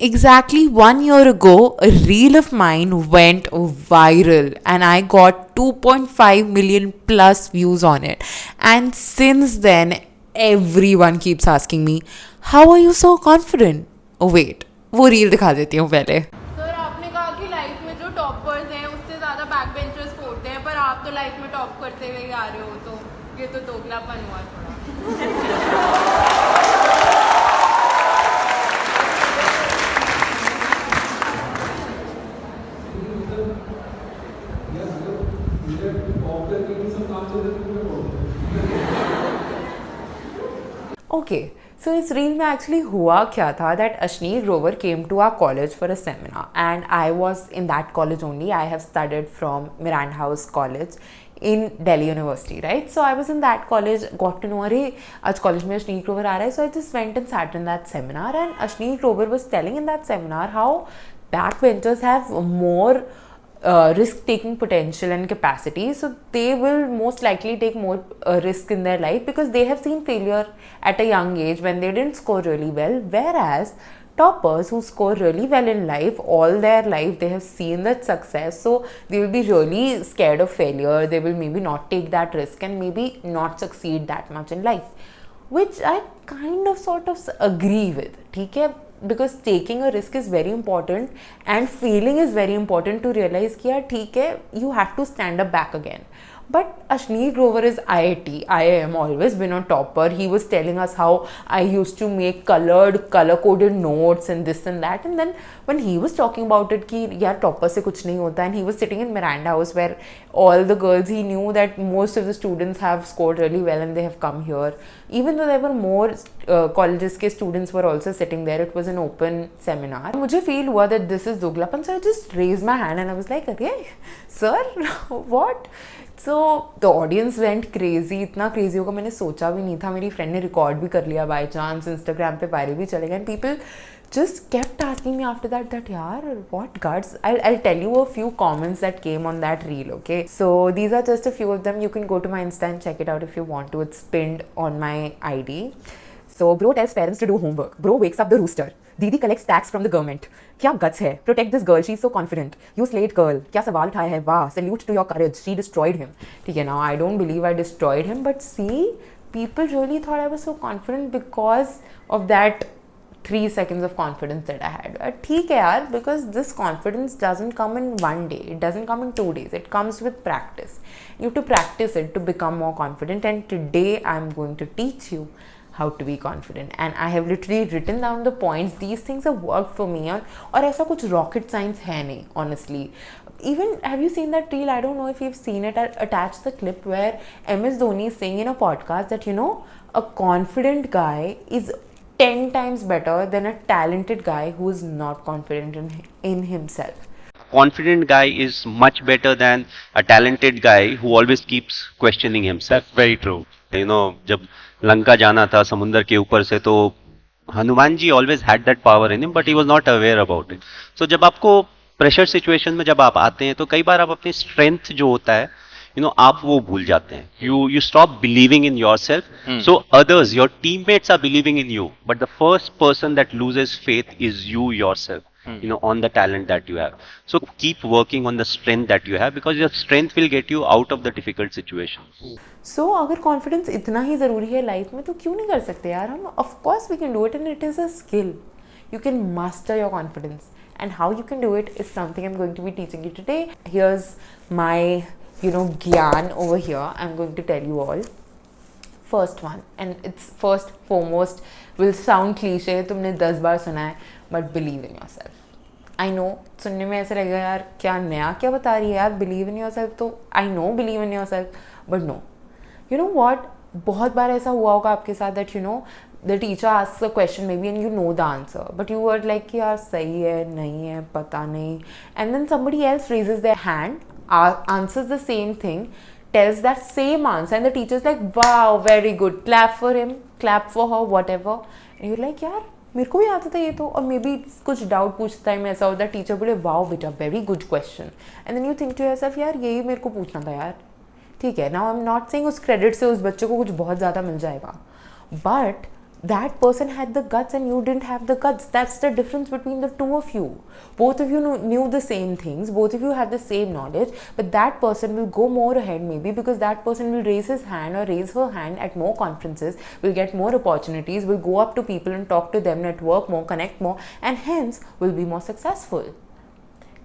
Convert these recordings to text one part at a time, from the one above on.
Exactly 1 year ago, a reel of mine went viral and I got 2.5 million plus views on it. And since then, everyone keeps asking me, how are you so confident? Oh, wait, वो reel दिखा देती हूँ पहले. Sir आपने कहा कि life में जो टॉपर्स हैं उससे ज़्यादा बैक बेंचर्स फोड़ते हैं, पर आप तो लाइफ में टॉप करते हुए ही आ रहे हो, तो ये तो दोगलापन हुआ थोड़ा. Okay, so इस रील में एक्चुअली हुआ क्या था that Ashneer Grover came to our college for a seminar and I was in that college only. I have studied from Mirand House College in Delhi University, right? So I was in that college, got to know अरे आज college में Ashneer Grover आ रहा है, so I just went and sat in that seminar and Ashneer Grover was telling in that seminar how backbenchers have more risk taking potential and capacity, so they will most likely take more risk in their life because they have seen failure at a young age when they didn't score really well, whereas toppers who score really well in life all their life they have seen that success, so they will be really scared of failure, they will maybe not take that risk and maybe not succeed that much in life, which I kind of sort of agree with. ठीक है, because taking a risk is very important and failing is very important to realize कि यार ठीक है, you have to stand up back again. But Ashneer Grover is IIT, IIM, always been a topper. He was telling us how I used to make color-coded notes and this and that. And then when he was talking about it कि यार topper से कुछ नहीं होता, and he was sitting in Miranda House where all the girls, he knew that most of the students have scored really well and they have come here. Even though there were more colleges के students were also sitting there, it was an open seminar. मुझे feel हुआ that this is दोगलापन, so I just raised my hand and I was like, अरे sir, what? So the audience went crazy, इतना crazy होगा मैंने सोचा भी नहीं था. मेरी friend ने record भी कर लिया by chance, Instagram पे viral भी चले गए, and people just kept asking me after that yaar what guts. I'll tell you a few comments that came on that reel, okay? So these are just a few of them. You can go to my Insta and check it out if you want to. It's pinned on my ID. So bro tells parents to do homework. Bro wakes up the rooster. दीदी collects tax from the government. क्या guts है? Protect this girl. She's so confident. You slayed girl. क्या सवाल उठाया है? वाह. Salute to your courage. She destroyed him. ठीक है, now I don't believe I destroyed him, but see, people really thought I was so confident because of that 3 seconds of confidence that I had. ठीक है यार, because this confidence doesn't come in one day. It doesn't come in 2 days. It comes with practice. You have to practice it to become more confident. And today I'm going to teach you how to be confident. And I have literally written down the points. These things have worked for me. और ऐसा कुछ rocket science है नहीं, honestly. Even, have you seen that reel? I don't know if you've seen it. I'll attach the clip where MS Dhoni is saying in a podcast that, you know, a confident guy is 10 times better than a talented guy who is not confident in himself. Confident guy is much better than a talented guy who always keeps questioning himself. That's very true. You know, जब लंका जाना था समुंदर के ऊपर से, तो Hanuman ji always had that power in him, but he was not aware about it. So जब आपको प्रेशर सिचुएशन में जब आप आते हैं, तो कई बार आप अपनी स्ट्रेंथ जो होता है, आप वो भूल जाते हैं. You stop believing in yourself. So others, your teammates are believing in you, but the first person that loses faith is you yourself. On the talent that you have. So keep working on the strength that you have, because your strength will get you out of the difficult situations. So अगर confidence इतना ही ज़रूरी है life में, तो क्यों नहीं कर सकते यार हम? Of course we can do it, and it is a skill. You can master your confidence, and how you can do it is something I'm going to be teaching you today. Here's my gyan over here. I'm going to tell you all. First one, and it's first foremost will sound cliche, तुमने 10 बार सुना है, but believe in yourself. I know, सुनने में ऐसा लगेगा यार क्या नया क्या बता रही है यार, believe in yourself, तो I know believe in yourself, but no. You know what? बहुत बार ऐसा हुआ होगा आपके साथ that the teacher asks a question maybe and you know the answer, but you were like यार सही है नहीं है पता नहीं, and then somebody else raises their hand, answers the same thing, tells that same answer, and the teacher's like wow very good, clap for him, clap for her, whatever, and you're like यार मेरे को भी आता था ये तो, और may be कुछ डाउट पूछता है मैं ऐसा होता है, टीचर बोले वाओ बेटा very good question, and then you think to yourself यार यही मेरे को पूछना था यार. ठीक है, now I am not saying उस क्रेडिट से उस बच्चे को कुछ बहुत ज़्यादा मिल जाएगा, but that person had the guts and you didn't have the guts. That's the difference between the two of you. Both of you knew the same things, both of you had the same knowledge, but that person will go more ahead maybe because that person will raise his hand or raise her hand at more conferences, will get more opportunities, will go up to people and talk to them, network more, connect more, and hence will be more successful.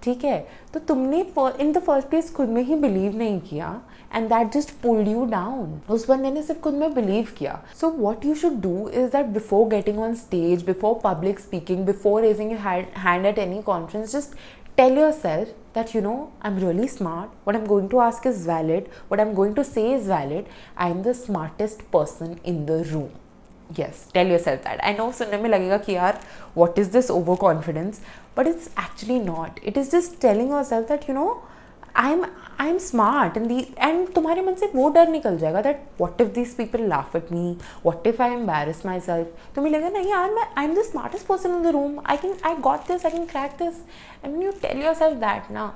ठीक है, तो तुमने in the first place खुद में ही believe नहीं किया and that just pulled you down. उस बंदे ने सिर्फ खुद में बिलीव किया. So what you should do is that before getting on stage, before public speaking, before raising your hand at any conference, just tell yourself that I'm really smart, what I'm going to ask is valid, what I'm going to say is valid, I'm the smartest person in the room. Yes, tell yourself that. I know सुनने में लगेगा कि यार what is this overconfidence, but it's actually not. It is just telling yourself that I'm smart and तुम्हारे मन से वो डर निकल जाएगा that what if these people laugh at me, what if I embarrass myself. तुम्हें लगेगा नहीं यार I'm the smartest person in the room, I got this, I can crack this. And when you tell yourself that now,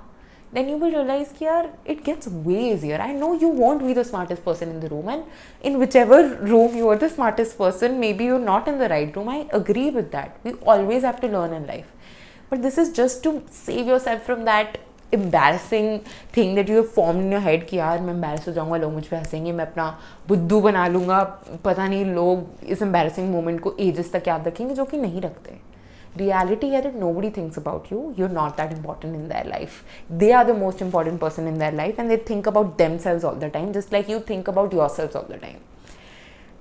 then you will realize कि यार it gets way easier. I know you won't be the smartest person in the room, and in whichever room you are the smartest person, maybe you're not in the right room. I agree with that. We always have to learn in life, but this is just to save yourself from that embarrassing thing that you have formed in your head कि यार मैं embarrass हो जाऊँगा, लोग मुझ पे हंसेंगे, मैं अपना बुद्धू बना लूँगा, पता नहीं लोग इस embarrassing moment को ages तक याद रखेंगे, जो कि नहीं रखते. Reality है that nobody thinks about you. You're not that important in their life. They are the most important person in their life and they think about themselves all the time, just like you think about yourselves all the time.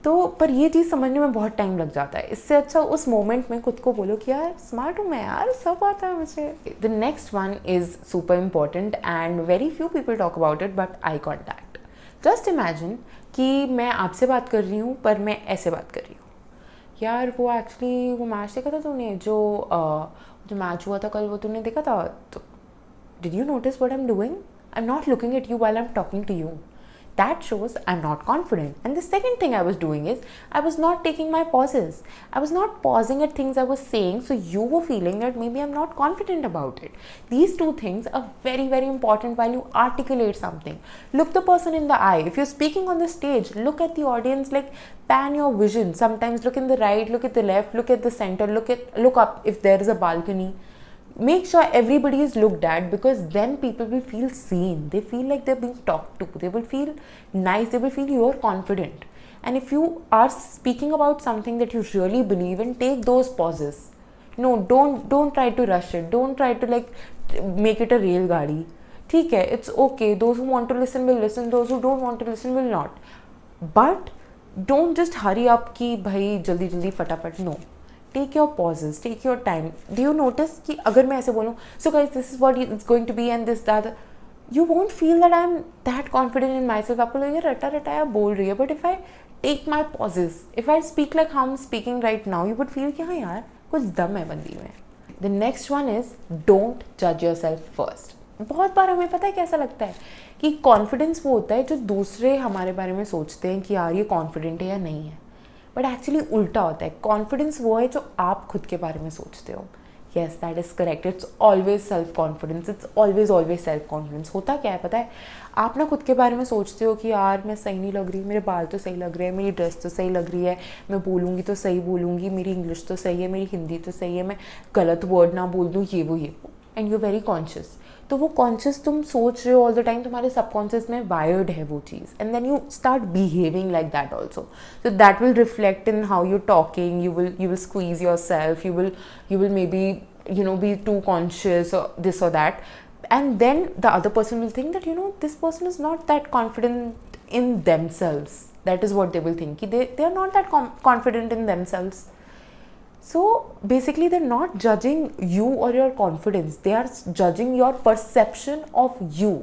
तो पर ये चीज़ समझने में बहुत time लग जाता है. इससे अच्छा उस मोमेंट में खुद को बोलो कि यार स्मार्ट हूँ मैं, यार सब आता है मुझे. The next one is super important and very few people talk about it, but eye contact. Just imagine कि मैं आपसे बात कर रही हूँ पर मैं ऐसे बात कर रही हूँ. यार वो एक्चुअली वो मैच देखा था तूने, जो मैच हुआ था कल, वो तूने देखा था? तो did you notice what I am doing? I am not looking at you while I am talking to you. That shows I'm not confident. And the second thing I was doing is I was not taking my pauses. I was not pausing at things I was saying, so you were feeling that maybe I'm not confident about it. These two things are very, very important while you articulate something. Look the person in the eye. If you're speaking on the stage, look at the audience, like pan your vision. Sometimes look in the right, look at the left, look at the center, look up if there is a balcony. Make sure everybody is looked at, because then people will feel seen. They feel like they're being talked to. They will feel nice. They will feel you're confident. And if you are speaking about something that you really believe in, take those pauses. No, don't try to rush it. Don't try to like make it a rail gaadi. ठीक है, it's okay. Those who want to listen will listen. Those who don't want to listen will not. But don't just hurry up कि भाई जल्दी जल्दी फटाफट. No. Take your pauses, take your time. Do you notice कि अगर मैं ऐसे बोलूँ, so guys this is what it's going to be and this that, you won't feel that I'm that confident in myself. आपको लगेगा रटा रटाया बोल रही है. But if I take my pauses, if I speak like how I'm speaking right now, you would feel कि हाँ यार कुछ दम है बंदी में. The next one is don't judge yourself first. बहुत बार हमें पता है कैसा लगता है कि कॉन्फिडेंस वो होता है जो दूसरे हमारे बारे में सोचते हैं कि यार ये कॉन्फिडेंट है या नहीं है. बट एक्चुअली उल्टा होता है. कॉन्फिडेंस वो है जो आप खुद के बारे में सोचते हो. Yes, that is correct. It's always self confidence. It's always self confidence. होता क्या है पता है, आप ना खुद के बारे में सोचते हो कि यार मैं सही नहीं लग रही, मेरे बाल तो सही लग रहे हैं, मेरी ड्रेस तो सही लग रही है, मैं बोलूँगी तो सही बोलूँगी, मेरी इंग्लिश तो सही है, मेरी हिंदी तो सही है, मैं गलत वर्ड ना बोल दूँ, ये वो. And you very conscious. तो वो कॉन्शियस तुम सोच रहे हो ऑल द टाइम, तुम्हारे सबकॉन्शियस में वायर्ड है वो चीज़. And then you start behaving like that also. So that will reflect in how you talking. You will squeeze yourself. You will maybe be too conscious or this or that. And then the other person will think that this person is not that confident in themselves. That is what they will think. They are not that confident in themselves. So basically they're not judging you or your confidence. They are judging your perception of you.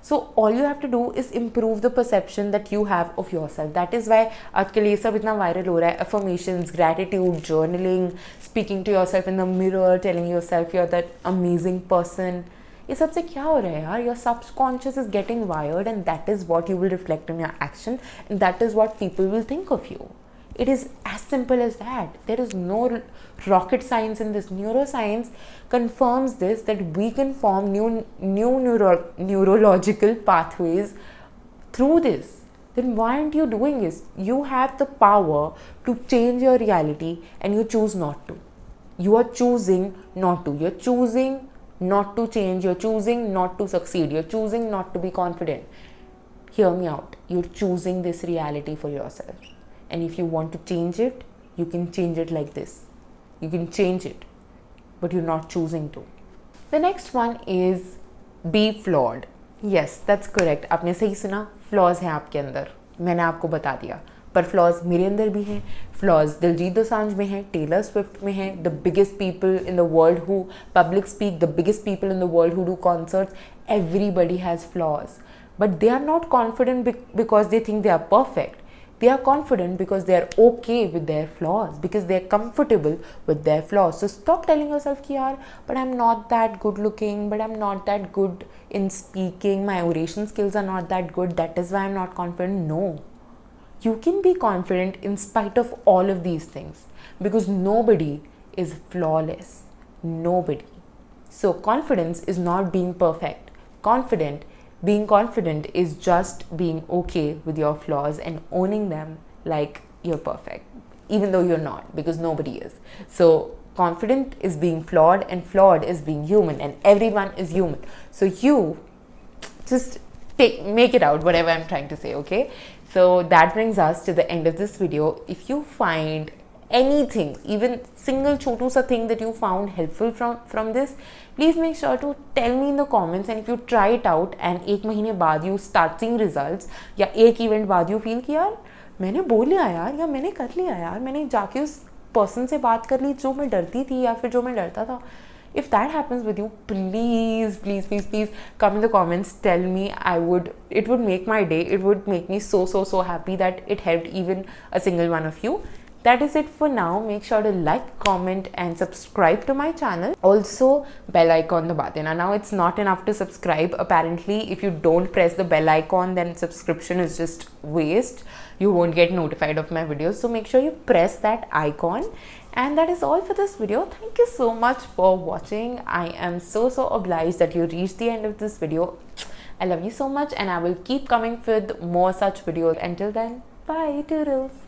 So all you have to do is improve the perception that you have of yourself. That is why आजकल ये सब इतना viral हो रहा है. Affirmations, gratitude, journaling, speaking to yourself in the mirror, telling yourself you're that amazing person. ये सबसे क्या हो रहा है यार? Your subconscious is getting wired and that is what you will reflect in your action and that is what people will think of you. It is as simple as that. There is no rocket science in this. Neuroscience confirms this, that we can form new neurological pathways through this. then why aren't you doing this? You have the power to change your reality and you choose not to. You are choosing not to. You're choosing not to change. You're choosing not to succeed. You're choosing not to be confident. Hear me out. You're choosing this reality for yourself. And if you want to change it, you can change it like this. You can change it, but you're not choosing to. The next one is be flawed. Yes, that's correct. आपने सही सुना, flaws हैं आपके अंदर. मैंने आपको बता दिया. पर flaws मेरे अंदर भी हैं. Flaws दिलजीत दोसांझ में हैं, टेलर स्विफ्ट में हैं, the biggest people in the world who public speak, the biggest people in the world who do concerts. Everybody has flaws. But they are not confident because they think they are perfect. They are confident because they are okay with their flaws, because they are comfortable with their flaws. So stop telling yourself ki yaar, but I'm not that good looking, but I'm not that good in speaking, my oration skills are not that good, that is why I'm not confident. No. You can be confident in spite of all of these things, because nobody is flawless. Nobody. So confidence is not being perfect. Being confident is just being okay with your flaws and owning them like you're perfect, even though you're not, because nobody is. So confident is being flawed and flawed is being human, and everyone is human. So you just make it out, whatever I'm trying to say, okay? So that brings us to the end of this video. If you find anything, even single chotu sa thing that you found helpful from this, please make sure to tell me in the comments. And if you try it out and एक महीने बाद you start seeing results, या एक event बाद you feel कि यार मैंने बोल लिया यार, या मैंने कर लिया यार, मैंने जाके उस person से बात कर ली जो मैं डरती थी या फिर जो मैं डरता था, if that happens with you, please come in the comments, tell me. It would make my day. It would make me so happy that it helped even a single one of you. That is it for now. Make sure to like, comment and subscribe to my channel. Also, bell icon daba dena. Now it's not enough to subscribe. Apparently, if you don't press the bell icon, then subscription is just waste. You won't get notified of my videos. So make sure you press that icon. And that is all for this video. Thank you so much for watching. I am so obliged that you reached the end of this video. I love you so much, and I will keep coming with more such videos. Until then, bye, toodles.